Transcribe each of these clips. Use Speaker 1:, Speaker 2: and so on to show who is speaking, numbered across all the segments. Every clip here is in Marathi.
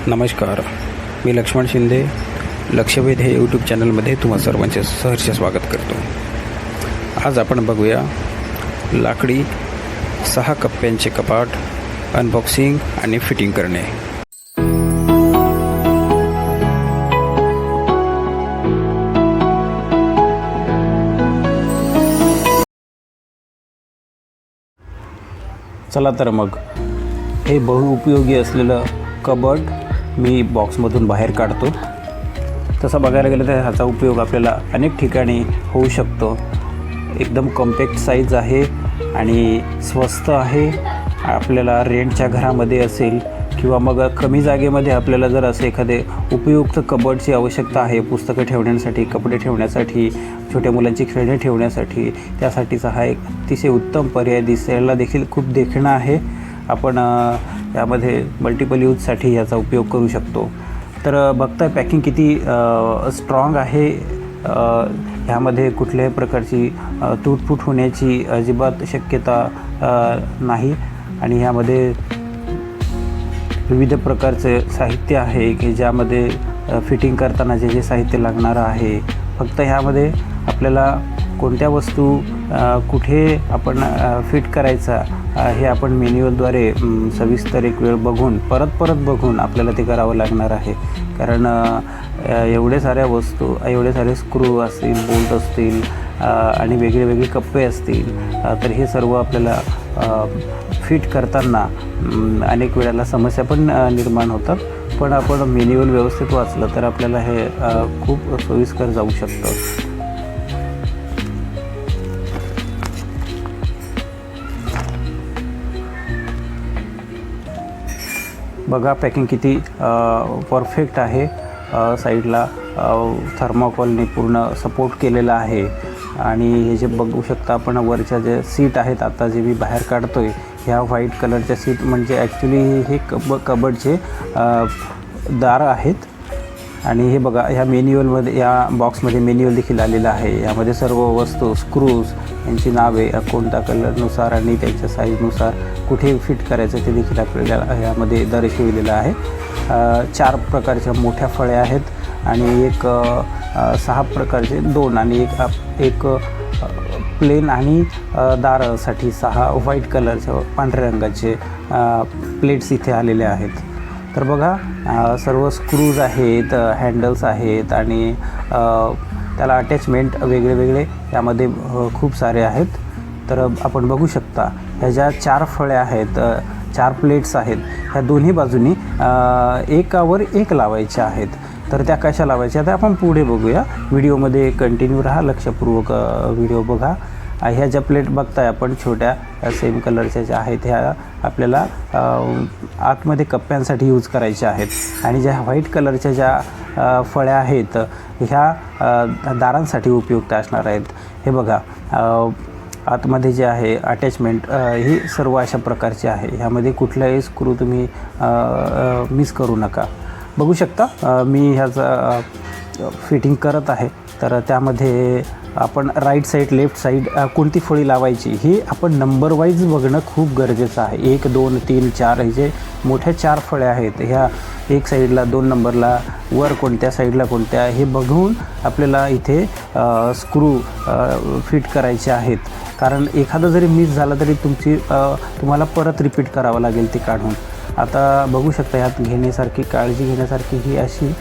Speaker 1: नमस्कार, मी लक्ष्मण शिंदे. लक्षवेध हे यूट्यूब चॅनलमध्ये तुम्हा सर्वांचे सहर्ष स्वागत करतो. आज आपण बघूया लाकडी 6 कप्प्यांचे कपाट अनबॉक्सिंग आणि फिटिंग करणे. चला तर मग हे बहुउपयोगी असलेलं कबड मी बॉक्समधून बाहेर काढतो. तसं बघायला गेलं तर ह्याचा उपयोग आपल्याला अनेक ठिकाणी होऊ शकतो. एकदम कॉम्पॅक्ट साईज आहे आणि स्वस्त आहे. आपल्याला रेंटच्या घरामध्ये असेल किंवा मग कमी जागेमध्ये आपल्याला जर असे एखादे उपयुक्त कबडची आवश्यकता आहे, पुस्तकं ठेवण्यासाठी, कपडे ठेवण्यासाठी, छोट्या मुलांची खेळणी ठेवण्यासाठी, त्यासाठीचा हा एक अतिशय उत्तम पर्याय. दिसायला देखील खूप देखणा आहे. आपण यामध्ये मल्टिपल यूजसाठी याचा उपयोग करू शकतो. तर बघताय पॅकिंग किती स्ट्रॉंग आहे. ह्यामध्ये कुठल्याही प्रकारची तुटफूट होण्याची अजिबात शक्यता नाही. आणि ह्यामध्ये विविध प्रकारचे साहित्य आहे की ज्यामध्ये फिटिंग करताना जे साहित्य लागणारं आहे. फक्त ह्यामध्ये आपल्याला कोणत्या वस्तू कुठे आपण फिट करायचा हे आपण मॅन्युअलद्वारे सविस्तर एक वेळ बघून परत बघून आपल्याला ते करावं लागणार आहे. कारण एवढे साऱ्या वस्तू, एवढे सारे स्क्रू असतील, बोल्ट असतील आणि वेगळे कप्पे असतील, तर हे सर्व आपल्याला फिट करताना अनेक वेळेला समस्या पण निर्माण होतात. पण आपण मॅन्युअल व्यवस्थित वाचलं तर आपल्याला हे खूप सोयीस्कर जाऊ शकतं. बघा पॅकिंग किती परफेक्ट आहे. साईडला थर्माकोलने पूर्ण सपोर्ट केलेला आहे. आणि हे जे बघू शकता आपण वरच्या जे सीट आहेत, आता जे मी बाहेर काढतो आहे ह्या व्हाईट कलरच्या सीट म्हणजे ॲक्च्युली हे कबडचे दार आहेत. आणि हे बघा ह्या मॅन्युअलमध्ये, या बॉक्समध्ये मॅन्युअल देखील आलेलं आहे. यामध्ये सर्व वस्तू, स्क्रूज यांची नावे, कोणत्या कलरनुसार आणि त्यांच्या साईजनुसार कुठे फिट करायचं ते देखील आपल्याला ह्यामध्ये दर्शविलेलं आहे. 4 प्रकारच्या मोठ्या फळ्या आहेत आणि एक 6 प्रकारचे 2 आणि एक प्लेन आणि दारासाठी 6 व्हाईट कलरच्या पांढऱ्या रंगाचे प्लेट्स इथे आलेले आहेत. तर बघा सर्व स्क्रूज आहेत, हँडल्स आहेत आणि त्याला अटॅचमेंट वेगळे यामध्ये खूप सारे आहेत. तर आपण बघू शकता ह्या ज्या 4 फळ्या आहेत, 4 प्लेट्स आहेत, ह्या दोन्ही बाजूनी एकावर एक लावायच्या आहेत. तर त्या कशा लावायच्या तर आपण पुढे बघूया. व्हिडिओमध्ये कंटिन्यू राहा, लक्षपूर्वक व्हिडिओ बघा. ह्या ज्या प्लेट बघताय आपण छोट्या सेम कलरच्या ज्या आहेत, ह्या आपल्याला आतमध्ये कप्प्यांसाठी यूज करायच्या आहेत. आणि ज्या व्हाईट कलरच्या ज्या फळ्या आहेत ह्या दारांसाठी उपयुक्त असणार आहेत. हे बघा आतमध्ये जे आहे अटॅचमेंट ही सर्व अशा प्रकारचे आहे. ह्यामध्ये कुठलाही स्क्रू तुम्ही मिस करू नका. बघू शकता मी ह्याचं फिटिंग करत आहे. तर त्यामध्ये आपण राईट साईड, लेफ्ट साईड कोणती फळी लावायची ही आपण नंबर वाईज बघणं खूप गरजेचं आहे. 1, 2, 3, 4 हे जे मोठ्या 4 फळ्या आहेत ह्या एक साईडला, 2 नंबरला, वर कोणत्या साईडला कोणत्या, हे बघून आपल्याला इथे स्क्रू फिट करायचे आहेत. कारण एखादं जरी मिस झालं तरी तुम्हाला परत रिपीट करावं लागेल ते काढून. आता बघू शकता ह्यात घेण्यासारखी, काळजी घेण्यासारखी ही अशी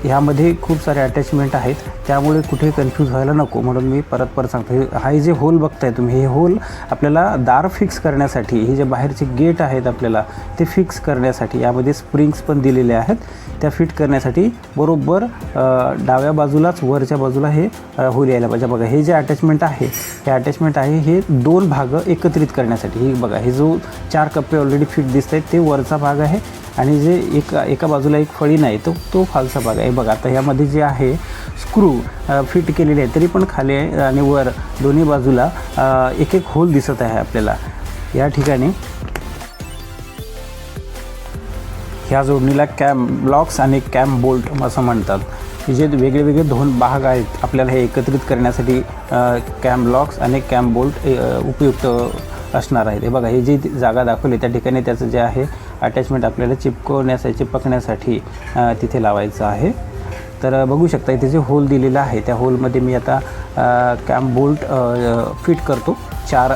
Speaker 1: ह्यामध्ये खूप सारे अटॅचमेंट आहेत. त्यामुळे कुठे कन्फ्यूज व्हायला नको म्हणून मी परत सांगतो. हा जे होल बघताय तुम्ही, हे होल आपल्याला दार फिक्स करण्यासाठी, हे जे बाहेरचे गेट आहेत आपल्याला ते फिक्स करण्यासाठी यामध्ये स्प्रिंग्स पण दिलेले आहेत. त्या फिट करण्यासाठी बरोबर डाव्या बाजूलाच वरच्या बाजूला हे होल यायला पाहिजे. बघा हे जे अटॅचमेंट आहे, हे अटॅचमेंट आहे हे 2 भाग एकत्रित करण्यासाठी. हे बघा हे जो 4 कप्पे ऑलरेडी फिट दिसत आहेत ते वरचा भाग आहे आणि जे एका बाजूला एक फळी नाही तो खालचा भाग आहे. बघा आता ह्यामध्ये जे आहे स्क्रू फिट केलेले आहे तरी पण खाली आणि वर दोन्ही बाजूला एक होल दिसत आहे आपल्याला. या ठिकाणी ह्या जोडणीला कॅम लॉक्स आणि कॅम बोल्ट असं म्हणतात. जे वेगळे 2 भाग आहेत आपल्याला हे एकत्रित करण्यासाठी कॅम लॉक्स आणि कॅम बोल्ट उपयुक्त असणार आहे. हे बघा, ही जी जागा दाखवली त्या ठिकाणी त्याचं जे आहे अटॅचमेंट आपल्याला चिपकण्यासाठी तिथे लावायचं आहे. तर बघू शकता इथे जे होल दिलेलं आहे त्या होलमध्ये मी आता कॅम बोल्ट फिट करतो. 4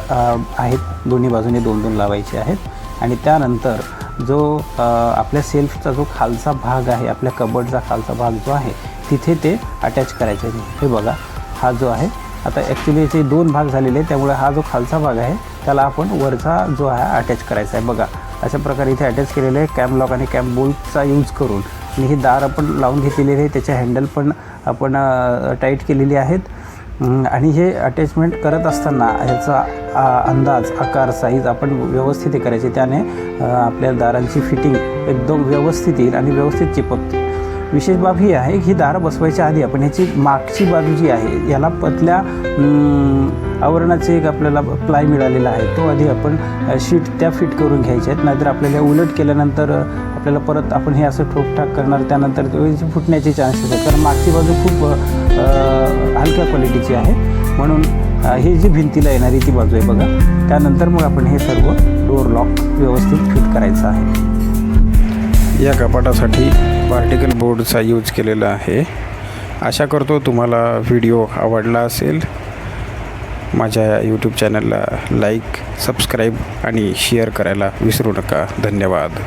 Speaker 1: आहेत, दोन्ही बाजूने 2-2 लावायचे आहेत आणि त्यानंतर जो आपल्या सेल्फचा जो खालचा भाग आहे, आपल्या कबर्डचा खालचा भाग जो आहे तिथे ते अटॅच करायचे आहे. हे बघा हा जो आहे, आता ॲक्च्युली याचे 2 भाग झालेले आहेत, त्यामुळे हा जो खालचा भाग आहे त्याला आपण वरचा जो आहे अटॅच करायचा आहे. बघा अशा प्रकारे इथे अटॅच केलेलं आहे कॅम लॉक आणि कॅम बोल्टचा यूज करून. आणि हे दार आपण लावून घेतलेले आहे, त्याचे हँडल पण आपण टाईट केलेली आहेत. आणि हे अटॅचमेंट करत असताना ह्याचा अंदाज, आकार, साईज आपण व्यवस्थित करायचे, त्याने आपल्या दारांची फिटिंग एकदम व्यवस्थित येईल आणि व्यवस्थित चिपकते. विशेष बाब ही आहे की दारं बसवायच्या आधी आपण ह्याची मागची बाजू जी आहे याला पतल्या आवरणाचे एक आपल्याला प्लाय मिळालेला आहे, तो आधी आपण शीट त्या फिट करून घ्यायचे आहेत. नाहीतर आपल्याला उलट केल्यानंतर आपल्याला परत आपण हे असं ठोकठाक करणार, त्यानंतर फुटण्याचे चान्सेस आहेत. कारण मागची बाजू खूप हलक्या क्वालिटीची आहे, म्हणून ही जी भिंतीला येणारी ती बाजू आहे बघा. त्यानंतर मग आपण हे सर्व डोअर लॉक व्यवस्थित फिट करायचं आहे.
Speaker 2: या कपाटासाठी पार्टिकल बोर्डचा यूज केलेला आहे. आशा करतो तुम्हाला व्हिडिओ आवडला असेल. माझ्या यूट्यूब चॅनलला लाईक, सबस्क्राईब आणि शेअर करायला विसरू नका. धन्यवाद.